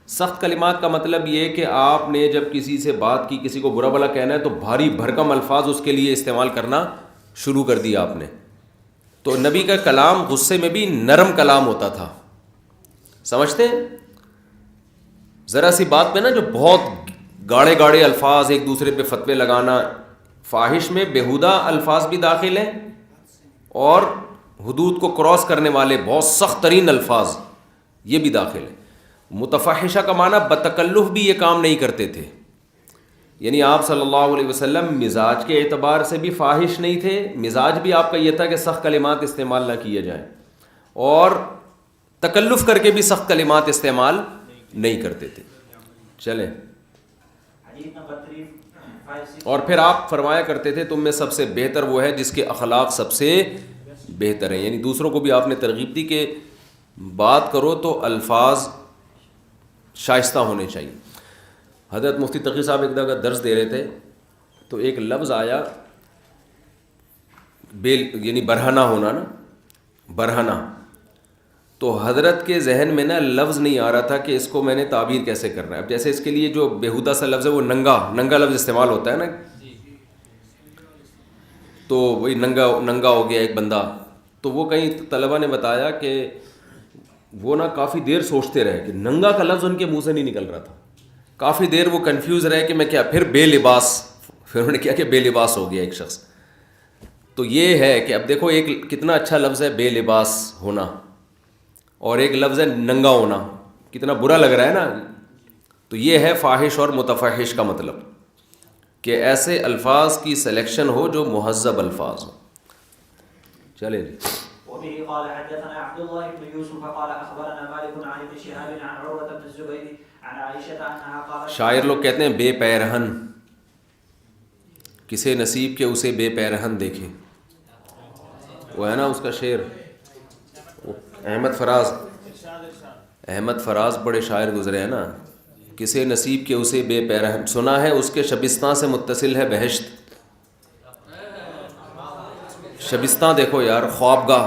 سخت کلمات کا مطلب یہ کہ آپ نے جب کسی سے بات کی, کسی کو برا بھلا کہنا ہے تو بھاری بھرکم الفاظ اس کے لیے استعمال کرنا شروع کر دیا آپ نے. تو نبی کا کلام غصے میں بھی نرم کلام ہوتا تھا, سمجھتے ہیں؟ ذرا سی بات پہ نا جو بہت گاڑے گاڑے الفاظ, ایک دوسرے پہ فتوے لگانا. فاحش میں بیہودہ الفاظ بھی داخل ہیں اور حدود کو کراس کرنے والے بہت سخت ترین الفاظ یہ بھی داخل ہیں. متفحشہ کا معنی بتکلف بھی یہ کام نہیں کرتے تھے, یعنی آپ صلی اللہ علیہ وسلم مزاج کے اعتبار سے بھی فاحش نہیں تھے. مزاج بھی آپ کا یہ تھا کہ سخت کلمات استعمال نہ کیے جائیں, اور تکلف کر کے بھی سخت کلمات استعمال نہیں کرتے تھے. چلیں, اور پھر آپ فرمایا کرتے تھے تم میں سب سے بہتر وہ ہے جس کے اخلاق سب سے بہتر ہیں. یعنی دوسروں کو بھی آپ نے ترغیب دی کہ بات کرو تو الفاظ شائستہ ہونے چاہیے. حضرت مفتی تقی صاحب ایک جگہ درس دے رہے تھے تو ایک لفظ آیا یعنی برہنہ ہونا نا, برہنہ. تو حضرت کے ذہن میں نا لفظ نہیں آ رہا تھا کہ اس کو میں نے تعبیر کیسے کرنا ہے. اب جیسے اس کے لیے جو بیہودہ سا لفظ ہے وہ ننگا لفظ استعمال ہوتا ہے نا, تو وہی ننگا ہو گیا ایک بندہ. تو وہ کئی طلبہ نے بتایا کہ وہ نا کافی دیر سوچتے رہے کہ ننگا کا لفظ ان کے منہ سے نہیں نکل رہا تھا. کافی دیر وہ کنفیوز رہے کہ میں کیا, پھر بے لباس, پھر انہوں نے کیا کہ بے لباس ہو گیا ایک شخص. تو یہ ہے کہ اب دیکھو ایک کتنا اچھا لفظ ہے بے لباس ہونا, اور ایک لفظ ہے ننگا ہونا, کتنا برا لگ رہا ہے نا. تو یہ ہے فاحش اور متفحش کا مطلب. کہ ایسے الفاظ کی سلیکشن ہو جو مہذب الفاظ ہوں. چلے جی. وبه قال حدثنا عبد الله بن يوسف قال اخبرنا مالك عن ابن شهاب عن عروة بن الزبير عن عائشة انها قالت. شاعر لوگ کہتے ہیں بے پیرہن، کسے نصیب کے اسے بے پیرہن دیکھے. وہ ہے نا اس کا شعر، احمد فراز بڑے شاعر گزرے ہیں نا. کسے نصیب کے اسے بے پیرہن، سنا ہے اس کے شبستان سے متصل ہے بہشت. شبستان دیکھو یار، خوابگاہ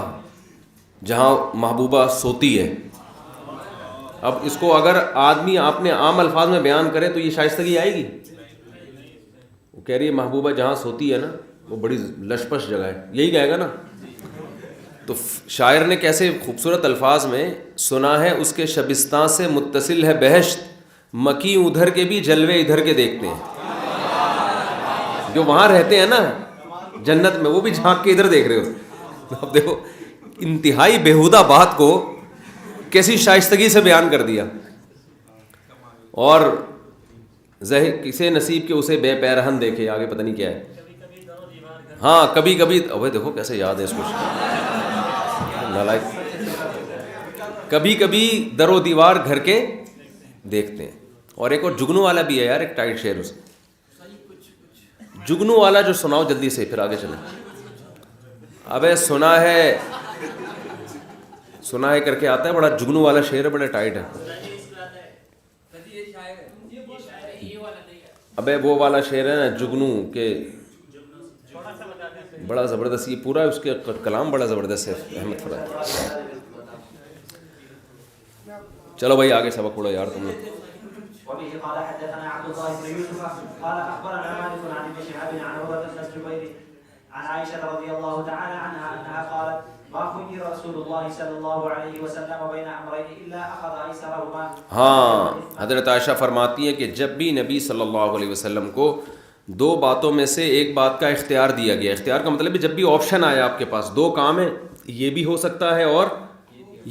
جہاں محبوبہ سوتی ہے. اب اس کو اگر آدمی اپنے عام الفاظ میں بیان کرے تو یہ شائستگی آئے گی؟ وہ کہہ رہی ہے محبوبہ جہاں سوتی ہے نا وہ بڑی لشپش جگہ ہے، یہی کہے گا نا. تو شاعر نے کیسے خوبصورت الفاظ میں سنا ہے اس کے شبستان سے متصل ہے بہشت، مکی ادھر کے بھی جلوے ادھر کے دیکھتے ہیں. جو وہاں رہتے ہیں نا جنت میں وہ بھی جھانک کے ادھر دیکھ رہے ہو. اب دیکھو انتہائی بیہودہ بات کو کیسی شائستگی سے بیان کر دیا. اور کسے نصیب کے اسے بے پیرہن دیکھے، آگے پتہ نہیں کیا ہے. ہاں کبھی کبھی، ابے دیکھو کیسے یاد ہے اس کو، کبھی کبھی در و دیوار گھر کے دیکھتے ہیں. اور ایک اور جگنو والا بھی ہے یار، ایک ٹائٹ شعر اس جگنو والا جو سناؤ جلدی سے، پھر آگے چلیں. ابے سنا ہے کر کے آتا ہے، بڑا جگنو والا شعر ہے، بڑا ٹائٹ ہے. ابے وہ والا شعر ہے نا جگنو کے، بڑا زبردست، یہ پورا اس کے کلام بڑا زبردست ہے احمد فراز. چلو بھائی آگے سبق پڑھو یار تم لوگ. وبه قال حدثنا عبد الله بن يوسف قال اخبرنا مالك عن ابن شهاب عن عروة بن الزبير عن عائشة رضي الله تعالى عنها انها قالت ما خير رسول الله صلى الله عليه وسلم بين امرين الا اخذ ايسرهما. ہاں حضرت عائشہ فرماتی ہیں کہ جب بھی نبی صلی اللہ علیہ وسلم کو دو باتوں میں سے ایک بات کا اختیار دیا گیا، اختیار کا مطلب ہے جب بھی آپشن آیا آپ کے پاس، دو کام ہیں، یہ بھی ہو سکتا ہے اور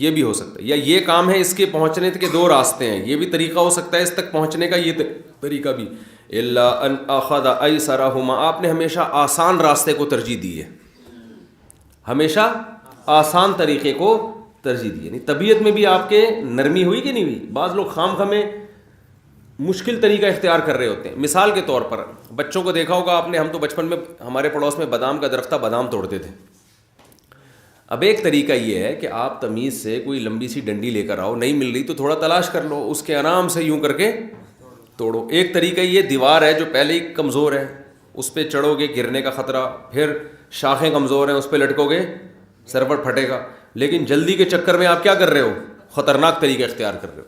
یہ بھی ہو سکتا ہے، یا یہ کام ہے اس کے پہنچنے کے دو راستے ہیں، یہ بھی طریقہ ہو سکتا ہے اس تک پہنچنے کا، یہ طریقہ بھی. الا ان اخذ ایسرہما، آپ نے ہمیشہ آسان راستے کو ترجیح دی ہے، ہمیشہ آسان طریقے کو ترجیح دی. یعنی طبیعت میں بھی آپ کے نرمی ہوئی کہ نہیں ہوئی؟ بعض لوگ خام خامے مشکل طریقہ اختیار کر رہے ہوتے ہیں. مثال کے طور پر بچوں کو دیکھا ہوگا آپ نے، ہم تو بچپن میں ہمارے پڑوس میں بادام کا درخت تھا، بادام توڑتے تھے. اب ایک طریقہ یہ ہے کہ آپ تمیز سے کوئی لمبی سی ڈنڈی لے کر آؤ، نہیں مل رہی تو تھوڑا تلاش کر لو، اس کے آرام سے یوں کر کے توڑو. ایک طریقہ یہ دیوار ہے جو پہلے ہی کمزور ہے، اس پہ چڑھو گے گرنے کا خطرہ، پھر شاخیں کمزور ہیں اس پہ لٹکو گے سر پر پھٹے گا. لیکن جلدی کے چکر میں آپ کیا کر رہے ہو؟ خطرناک طریقہ اختیار کر رہے ہو.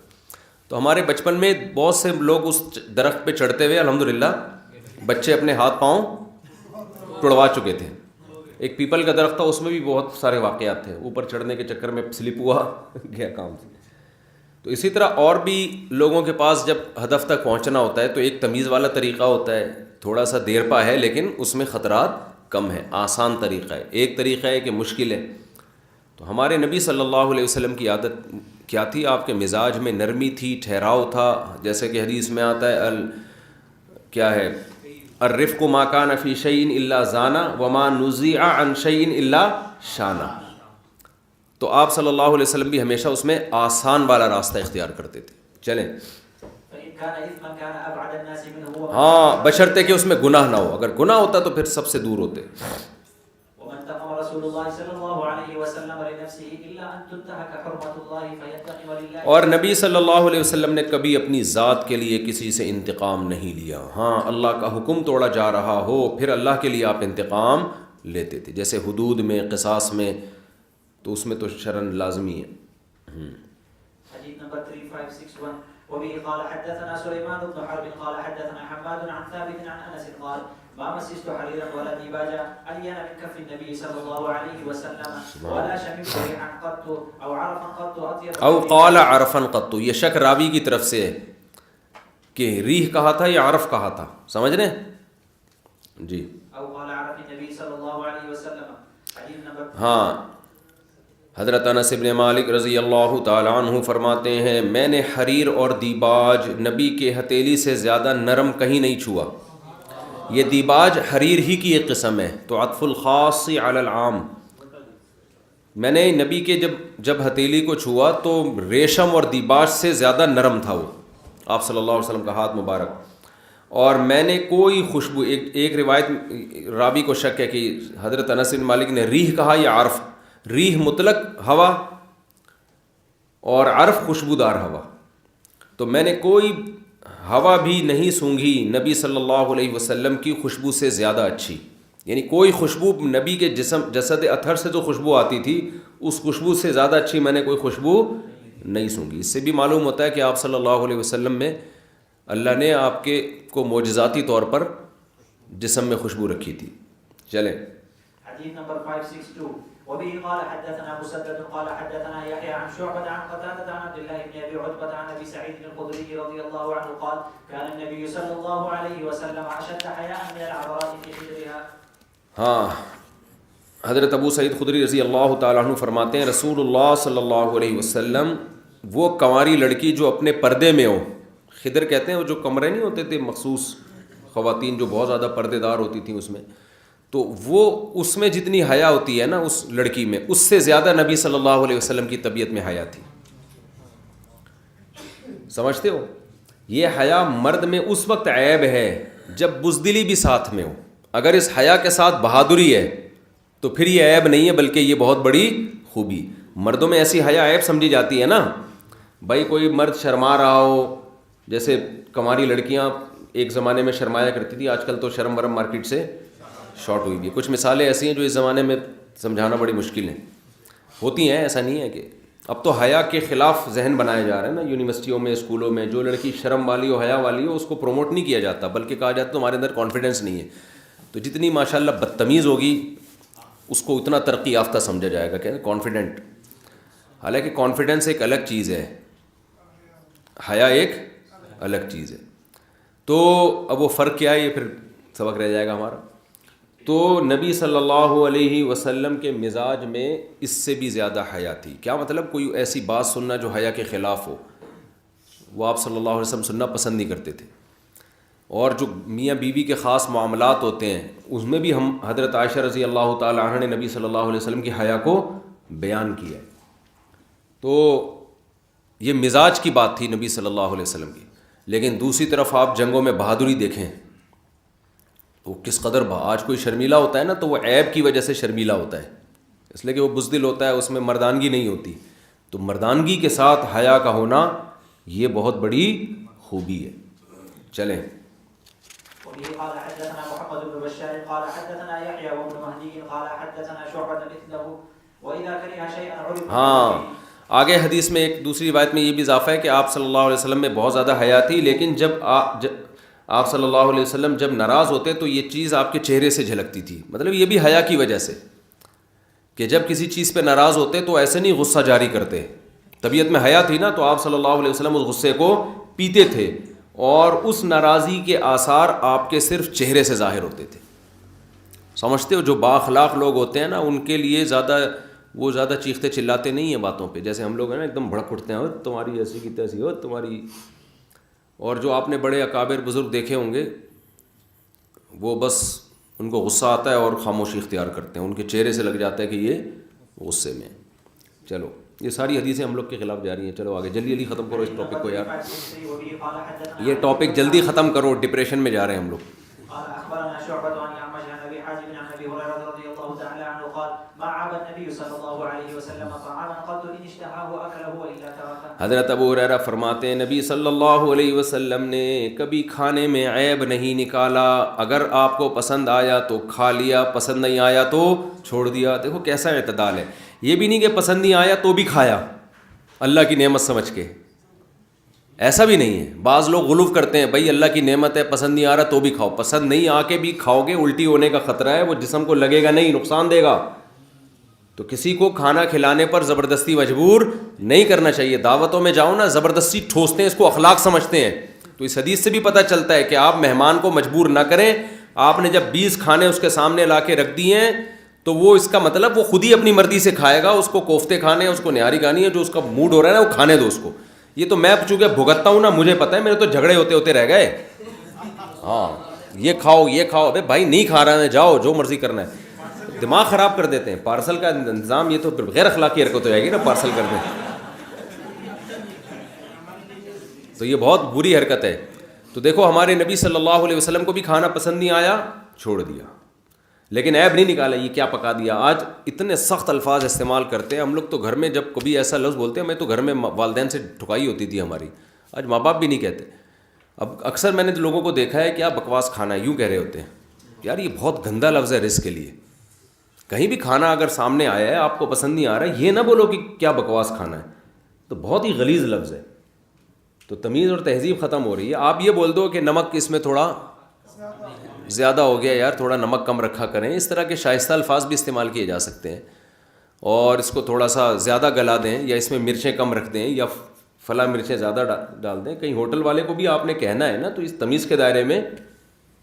تو ہمارے بچپن میں بہت سے لوگ اس درخت پہ چڑھتے ہوئے الحمدللہ بچے اپنے ہاتھ پاؤں توڑوا چکے تھے. ایک پیپل کا درخت تھا، اس میں بھی بہت سارے واقعات تھے، اوپر چڑھنے کے چکر میں سلپ ہوا گیا کام. تو اسی طرح اور بھی لوگوں کے پاس جب ہدف تک پہنچنا ہوتا ہے تو ایک تمیز والا طریقہ ہوتا ہے، تھوڑا سا دیر پا ہے لیکن اس میں خطرات کم ہے، آسان طریقہ ہے. ایک طریقہ ہے کہ مشکل ہے. تو ہمارے نبی صلی اللہ علیہ وسلم کی عادت کیا تھی؟ آپ کے مزاج میں نرمی تھی، ٹھہراؤ تھا. جیسے کہ حدیث میں آتا ہے کیا ہے، الرفق ما کان فی شیء الا زانا وما نزیع عن شیء الا شانا. تو آپ صلی اللہ علیہ وسلم بھی ہمیشہ اس میں آسان والا راستہ اختیار کرتے تھے. چلیں ہاں، بشرطے کہ اس میں گناہ نہ ہو. اگر گناہ ہوتا تو پھر سب سے دور ہوتے. اور نبی صلی اللہ علیہ وسلم نے کبھی اپنی ذات کے لیے کسی سے انتقام نہیں لیا. ہاں اللہ کا حکم توڑا جا رہا ہو پھر اللہ کے لیے آپ انتقام لیتے تھے، جیسے حدود میں، قصاص میں، تو اس میں تو شرن لازمی ہے. حدیث نمبر 3561 وبه قال حدثنا سليمان بن حرب قال حدثنا حماد عن ثابت عن انس قال ما مسست حريرا ولا ديباجا الين من كف النبي صلى الله عليه وسلم ولا شممت ريحا قط او عرفا قط اطيب او قال عرفا قط. یہ شک راوی کی طرف سے ہے کہ ریح کہا تھا یا عرف کہا تھا، سمجھ رہے ہیں جی. او قال عرف النبي صلى الله عليه وسلم. حدیث نمبر ہاں حضرت انس بن مالک رضی اللہ تعالی عنہ فرماتے ہیں میں نے حریر اور دیباج نبی کے ہتھیلی سے زیادہ نرم کہیں نہیں چھوا. یہ دیباج حریر ہی کی ایک قسم ہے، تو عطف الخاص علی العام. میں نے نبی کے جب ہتھیلی کو چھوا تو ریشم اور دیباج سے زیادہ نرم تھا وہ، آپ صلی اللہ علیہ وسلم کا ہاتھ مبارک. اور میں نے کوئی خوشبو، ایک روایت راوی کو شک ہے کہ حضرت انس بن مالک نے ریح کہا یا عرف. ریح مطلق ہوا اور عرف خوشبودار ہوا. تو میں نے کوئی ہوا بھی نہیں سونگھی نبی صلی اللہ علیہ وسلم کی خوشبو سے زیادہ اچھی. یعنی کوئی خوشبو نبی کے جسد اطہر سے جو خوشبو آتی تھی اس خوشبو سے زیادہ اچھی میں نے کوئی خوشبو نہیں سونگھی. اس سے بھی معلوم ہوتا ہے کہ آپ صلی اللہ علیہ وسلم میں اللہ نے آپ کے کو معجزاتی طور پر جسم میں خوشبو رکھی تھی. چلیں حدیث نمبر 562 وبه قال حدثنا مسدد قال حدثنا يحيى عن شعبة عن قتادة عن عبد الله بن ابي عتبة عن ابي سعيد الخدري رضي الله عنه قال كان النبي صلى الله عليه وسلم اشد حياء من العذراء في خدرها. ہاں، حضرت ابو سعید خدری رضی اللہ تعالیٰ عنہ فرماتے ہیں رسول اللہ صلی اللہ علیہ وسلم وہ کنواری لڑکی جو اپنے پردے میں ہو، خدر کہتے ہیں وہ جو کمرے نہیں ہوتے تھے مخصوص خواتین جو بہت زیادہ پردے دار ہوتی تھیں اس میں، تو وہ اس میں جتنی حیا ہوتی ہے نا اس لڑکی میں، اس سے زیادہ نبی صلی اللہ علیہ وسلم کی طبیعت میں حیا تھی. سمجھتے ہو؟ یہ حیا مرد میں اس وقت عیب ہے جب بزدلی بھی ساتھ میں ہو. اگر اس حیا کے ساتھ بہادری ہے تو پھر یہ عیب نہیں ہے بلکہ یہ بہت بڑی خوبی. مردوں میں ایسی حیا عیب سمجھی جاتی ہے نا، بھائی کوئی مرد شرما رہا ہو، جیسے کنواری لڑکیاں ایک زمانے میں شرمایا کرتی تھی، آج کل تو شرم ورم مارکیٹ سے شارٹ ہوئی بھی. کچھ مثالیں ایسی ہیں جو اس زمانے میں سمجھانا بڑی مشکل ہیں، ہوتی ہیں. ایسا نہیں ہے کہ اب تو حیا کے خلاف ذہن بنائے جا رہے ہیں نا یونیورسٹیوں میں، اسکولوں میں. جو لڑکی شرم والی ہو، حیا والی ہو، اس کو پروموٹ نہیں کیا جاتا بلکہ کہا جاتا تمہارے اندر کانفیڈنس نہیں ہے. تو جتنی ماشاءاللہ بدتمیز ہوگی اس کو اتنا ترقی یافتہ سمجھا جائے گا. کہ کانفیڈنٹ، حالانکہ کانفیڈنس ایک الگ چیز ہے، حیا ایک الگ چیز ہے. تو اب وہ فرق کیا ہے یہ پھر سبق رہ جائے گا ہمارا. تو نبی صلی اللہ علیہ وسلم کے مزاج میں اس سے بھی زیادہ حیا تھی. کیا مطلب؟ کوئی ایسی بات سننا جو حیا کے خلاف ہو وہ آپ صلی اللہ علیہ وسلم سننا پسند نہیں کرتے تھے. اور جو میاں بیوی کے خاص معاملات ہوتے ہیں اس میں بھی ہم حضرت عائشہ رضی اللہ تعالی عنہ نے نبی صلی اللہ علیہ وسلم کی حیا کو بیان کیا ہے. تو یہ مزاج کی بات تھی نبی صلی اللہ علیہ وسلم کی. لیکن دوسری طرف آپ جنگوں میں بہادری دیکھیں وہ کس قدر آج کوئی شرمیلا ہوتا ہے نا تو وہ عیب کی وجہ سے شرمیلا ہوتا ہے، اس لیے کہ وہ بزدل ہوتا ہے، اس میں مردانگی نہیں ہوتی. تو مردانگی کے ساتھ حیا کا ہونا یہ بہت بڑی خوبی ہے. چلیں وبه قال حدثنا محمد بن بشار قال حدثنا يحيى وابن مهدي قال حدثنا شعبة مثله واذا كره شيئا عرف. ہاں، آگے حدیث میں ایک دوسری روایت میں یہ بھی اضافہ ہے کہ آپ صلی اللہ علیہ وسلم میں بہت زیادہ حیا تھی، لیکن جب آپ صلی اللہ علیہ وسلم جب ناراض ہوتے تو یہ چیز آپ کے چہرے سے جھلکتی تھی. مطلب یہ بھی حیا کی وجہ سے کہ جب کسی چیز پہ ناراض ہوتے تو ایسے نہیں غصہ جاری کرتے. طبیعت میں حیا تھی نا تو آپ صلی اللہ علیہ وسلم اس غصے کو پیتے تھے اور اس ناراضی کے آثار آپ کے صرف چہرے سے ظاہر ہوتے تھے. سمجھتے ہو؟ جو بااخلاق لوگ ہوتے ہیں نا ان کے لیے وہ زیادہ چیختے چلاتے نہیں ہیں باتوں پہ، جیسے ہم لوگ ہیں نا ایک دم بھڑک اٹھتے ہیں تمہاری ایسی کی تیسی ہو تمہاری. اور جو آپ نے بڑے اکابر بزرگ دیکھے ہوں گے وہ بس ان کو غصہ آتا ہے اور خاموشی اختیار کرتے ہیں، ان کے چہرے سے لگ جاتا ہے کہ یہ غصے میں. چلو یہ ساری حدیثیں ہم لوگ کے خلاف جا رہی ہیں. چلو آگے جلدی ختم کرو اس ٹاپک کو یار، یہ ٹاپک جلدی ختم کرو، ڈپریشن میں جا رہے ہیں ہم لوگ. قال اخبرنا شعبة عن اعمش عن ابي حازم عن ابي هريرة رضي الله تعالى عنه قال ما عاب النبي صلى الله عليه وسلم طعاما قط ان اشتهاه اكله والا تركه. حضرت ابو ہریرہ فرماتے ہیں نبی صلی اللہ علیہ وسلم نے کبھی کھانے میں عیب نہیں نکالا. اگر آپ کو پسند آیا تو کھا لیا، پسند نہیں آیا تو چھوڑ دیا. دیکھو کیسا اعتدال ہے. یہ بھی نہیں کہ پسند نہیں آیا تو بھی کھایا اللہ کی نعمت سمجھ کے، ایسا بھی نہیں ہے. بعض لوگ غلو کرتے ہیں، بھائی اللہ کی نعمت ہے پسند نہیں آ رہا تو بھی کھاؤ. پسند نہیں آ کے بھی کھاؤ گے الٹی ہونے کا خطرہ ہے، وہ جسم کو لگے گا نہیں، نقصان دے گا. تو کسی کو کھانا کھلانے پر زبردستی مجبور نہیں کرنا چاہیے. دعوتوں میں جاؤ نا زبردستی ٹھوستے ہیں، اس کو اخلاق سمجھتے ہیں. تو اس حدیث سے بھی پتہ چلتا ہے کہ آپ مہمان کو مجبور نہ کریں. آپ نے جب 20 کھانے اس کے سامنے لا کے رکھ دیے ہیں تو وہ اس کا مطلب وہ خود ہی اپنی مرضی سے کھائے گا. اس کو کوفتے کھانے ہیں، اس کو نہاری کھانی ہے، جو اس کا موڈ ہو رہا ہے نا وہ کھانے دو اس کو. یہ تو میں چونکہ بھگتتا ہوں نا، مجھے پتہ ہے میرے تو جھگڑے ہوتے ہوتے رہ گئے. ہاں یہ کھاؤ یہ کھاؤ. ابے بھائی نہیں کھا رہا ہے, جاؤ جو مرضی کرنا ہے. دماغ خراب کر دیتے ہیں. پارسل کا انتظام یہ تو غیر اخلاقی حرکت ہو جائے گی نا, پارسل کر دیں تو یہ بہت بری حرکت ہے. تو دیکھو ہمارے نبی صلی اللہ علیہ وسلم کو بھی کھانا پسند نہیں آیا, چھوڑ دیا, لیکن عیب نہیں نکالا یہ کیا پکا دیا. آج اتنے سخت الفاظ استعمال کرتے ہیں ہم لوگ تو گھر میں, جب کبھی ایسا لفظ بولتے ہیں, میں تو گھر میں والدین سے ٹھکائی ہوتی تھی ہماری, آج ماں باپ بھی نہیں کہتے. اب اکثر میں نے لوگوں کو دیکھا ہے کیا بکواس کھانا ہے, یوں کہہ رہے ہوتے ہیں. یار یہ بہت گندا لفظ ہے رزق کے لیے. کہیں بھی کھانا اگر سامنے آیا ہے آپ کو پسند نہیں آ رہا ہے, یہ نہ بولو کہ کیا بکواس کھانا ہے, تو بہت ہی غلیظ لفظ ہے. تو تمیز اور تہذیب ختم ہو رہی ہے. آپ یہ بول دو کہ نمک اس میں تھوڑا زیادہ ہو گیا, یار تھوڑا نمک کم رکھا کریں. اس طرح کے شائستہ الفاظ بھی استعمال کیے جا سکتے ہیں. اور اس کو تھوڑا سا زیادہ گلا دیں, یا اس میں مرچیں کم رکھ دیں, یا فلاں مرچیں زیادہ ڈال دیں. کہیں ہوٹل والے کو بھی آپ نے کہنا ہے نا, تو اس تمیز کے دائرے میں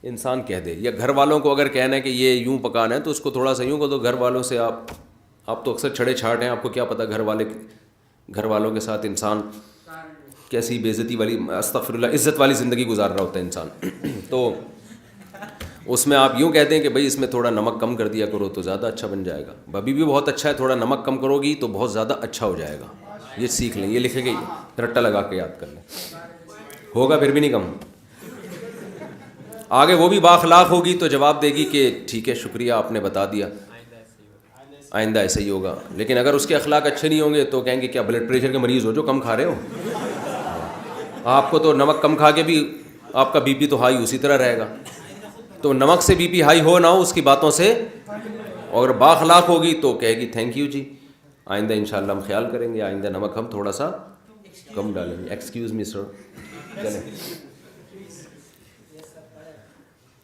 انسان کہہ دے. یا گھر والوں کو اگر کہنا ہے کہ یہ یوں پکانا ہے, تو اس کو تھوڑا سا یوں کہہ دو. گھر والوں سے آپ تو اکثر چھڑے چھاٹ ہیں, آپ کو کیا پتہ گھر والوں کے ساتھ انسان کیسی بے عزتی والی, استغفر اللہ, عزت والی زندگی گزار رہا ہوتا ہے انسان. تو اس میں آپ یوں کہتے ہیں کہ بھائی اس میں تھوڑا نمک کم کر دیا کرو تو زیادہ اچھا بن جائے گا. ابھی بھی بہت اچھا ہے, تھوڑا نمک کم کرو گی تو بہت زیادہ اچھا ہو جائے گا. یہ سیکھ لیں, یہ لکھے گئی, رٹا لگا کے یاد کر لیں, ہوگا پھر بھی نہیں کم. آگے وہ بھی بااخلاق ہوگی تو جواب دے گی کہ ٹھیک ہے شکریہ آپ نے بتا دیا, آئندہ ایسے ہی ہوگا. لیکن اگر اس کے اخلاق اچھے نہیں ہوں گے تو کہیں گے کیا بلڈ پریشر کے مریض ہو جو کم کھا رہے ہو. آپ کو تو نمک کم کھا کے بھی آپ کا بی پی تو ہائی اسی طرح رہے گا. تو نمک سے بی پی ہائی ہو نہ ہو اس کی باتوں سے, اور بااخلاق ہوگی تو کہے گی تھینک یو جی, آئندہ انشاءاللہ ہم خیال کریں گے, آئندہ نمک ہم تھوڑا سا کم ڈالیں گے. ایکسکیوز می سر. چلیں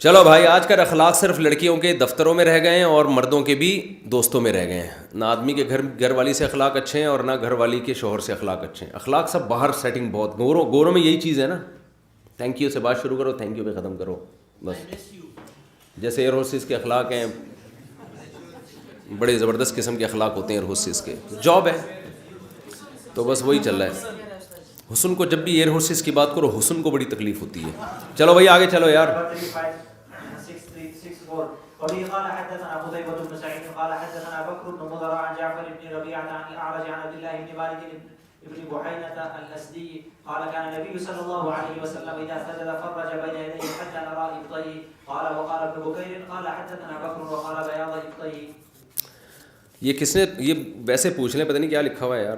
چلو بھائی, آج کل اخلاق صرف لڑکیوں کے دفتروں میں رہ گئے ہیں اور مردوں کے بھی دوستوں میں رہ گئے ہیں. نہ آدمی کے گھر والی سے اخلاق اچھے ہیں اور نہ گھر والی کے شوہر سے اخلاق اچھے ہیں. اخلاق سب باہر سیٹنگ بہت, گوروں میں یہی چیز ہے نا, تھینک یو سے بات شروع کرو, تھینک یو پہ ختم کرو بس. جیسے ایئر ہوسٹس کے اخلاق ہیں, بڑے زبردست قسم کے اخلاق ہوتے ہیں ایئر ہوسٹس کے, جاب ہے تو بس وہی چل رہا ہے. حسن کو جب بھی ایئر ہوسٹس کی بات کرو, حسن کو بڑی تکلیف ہوتی ہے. چلو بھائی آگے چلو یار. وبه قال حدثنا قتيبة بن سعيد قال حدثنا بكر بن مضر عن جعفر بن ربيعة عن الأعرج عن عبد الله بن مالك بن بحينة الأسدي قال كان النبي صلى الله عليه وسلم إذا سجد فرج بين يديه حتى نرى إبطيه. قال وقال ابن بكير قال حدثنا بكر وقال بياض إبطيه. یہ کس نے, یہ ویسے پوچھ لیں, پتہ نہیں کیا لکھا ہوا ہے یار.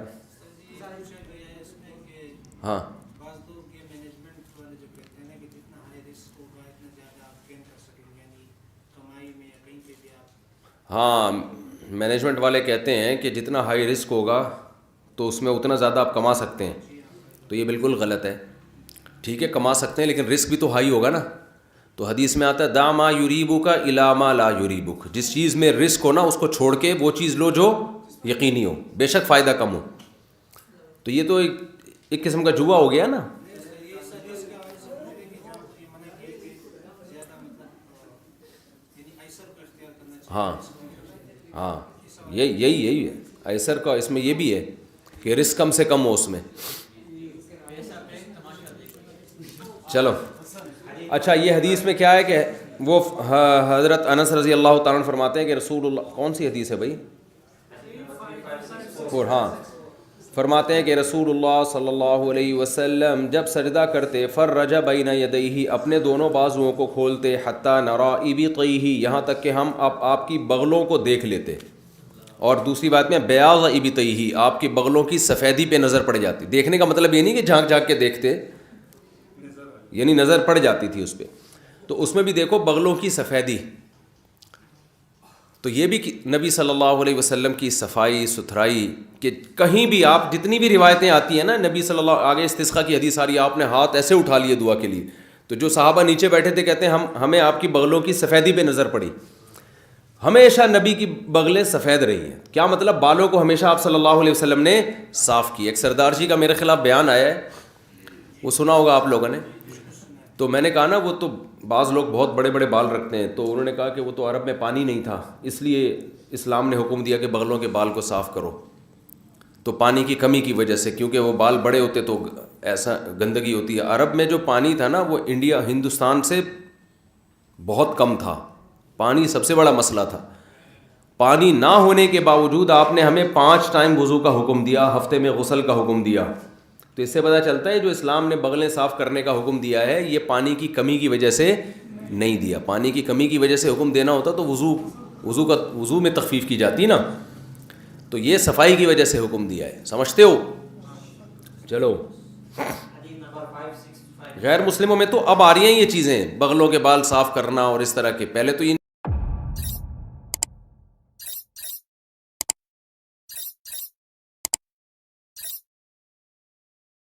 ہاں ہاں مینجمنٹ والے کہتے ہیں کہ جتنا ہائی رسک ہوگا تو اس میں اتنا زیادہ آپ کما سکتے ہیں. تو یہ بالکل غلط ہے. ٹھیک ہے کما سکتے ہیں لیکن رسک بھی تو ہائی ہوگا نا. تو حدیث میں آتا ہے دا ما یریبک الا ما لا یریبک, جس چیز میں رسک ہو نا اس کو چھوڑ کے وہ چیز لو جو یقینی ہو, بے شک فائدہ کم ہو. تو یہ تو ایک قسم کا جوا ہو گیا نا. ہاں ہاں یہی ہے ایسر کا, اس میں یہ بھی ہے کہ رسک کم سے کم ہو اس میں. چلو اچھا, یہ حدیث میں کیا ہے کہ وہ حضرت انس رضی اللہ تعالیٰ عنہ فرماتے ہیں کہ رسول اللہ, کون سی حدیث ہے بھائی, ہاں, فرماتے ہیں کہ رسول اللہ صلی اللہ علیہ وسلم جب سجدہ کرتے فرج بین یدیہ, اپنے دونوں بازوؤں کو کھولتے, حتی نری ابطیہ, یہاں تک کہ ہم آپ کی بغلوں کو دیکھ لیتے. اور دوسری بات میں بیاض ابطیہ, آپ کی بغلوں کی سفیدی پہ نظر پڑ جاتی. دیکھنے کا مطلب یہ نہیں کہ جھانک جھانک کے دیکھتے, یعنی نظر پڑ جاتی تھی اس پہ. تو اس میں بھی دیکھو بغلوں کی سفیدی, تو یہ بھی نبی صلی اللہ علیہ وسلم کی صفائی ستھرائی, کہ کہیں بھی آپ جتنی بھی روایتیں آتی ہیں نا, نبی صلی اللہ, آگے استسقاء کی حدیث آ رہی ہے, آپ نے ہاتھ ایسے اٹھا لیے دعا کے لیے, تو جو صحابہ نیچے بیٹھے تھے کہتے ہیں ہمیں آپ کی بغلوں کی سفیدی پہ نظر پڑی. ہمیشہ نبی کی بغلیں سفید رہی ہیں. کیا مطلب, بالوں کو ہمیشہ آپ صلی اللہ علیہ وسلم نے صاف کی. ایک سردار جی کا میرے خلاف بیان آیا ہے, وہ سنا ہوگا آپ لوگوں نے. تو میں نے کہا نا, وہ تو بعض لوگ بہت بڑے بڑے بال رکھتے ہیں, تو انہوں نے کہا کہ وہ تو عرب میں پانی نہیں تھا, اس لیے اسلام نے حکم دیا کہ بغلوں کے بال کو صاف کرو. تو پانی کی کمی کی وجہ سے, کیونکہ وہ بال بڑے ہوتے تو ایسا گندگی ہوتی ہے. عرب میں جو پانی تھا نا وہ انڈیا ہندوستان سے بہت کم تھا، پانی سب سے بڑا مسئلہ تھا. پانی نہ ہونے کے باوجود آپ نے ہمیں 5 ٹائم وضو کا حکم دیا، ہفتے میں غسل کا حکم دیا. تو اس سے پتہ چلتا ہے جو اسلام نے بغلیں صاف کرنے کا حکم دیا ہے یہ پانی کی کمی کی وجہ سے نہیں دیا. پانی کی کمی کی وجہ سے حکم دینا ہوتا تو وضو میں تخفیف کی جاتی نا. تو یہ صفائی کی وجہ سے حکم دیا ہے، سمجھتے ہو؟ چلو غیر مسلموں میں تو اب آ رہی ہیں یہ چیزیں، بغلوں کے بال صاف کرنا اور اس طرح کے. پہلے تو یہ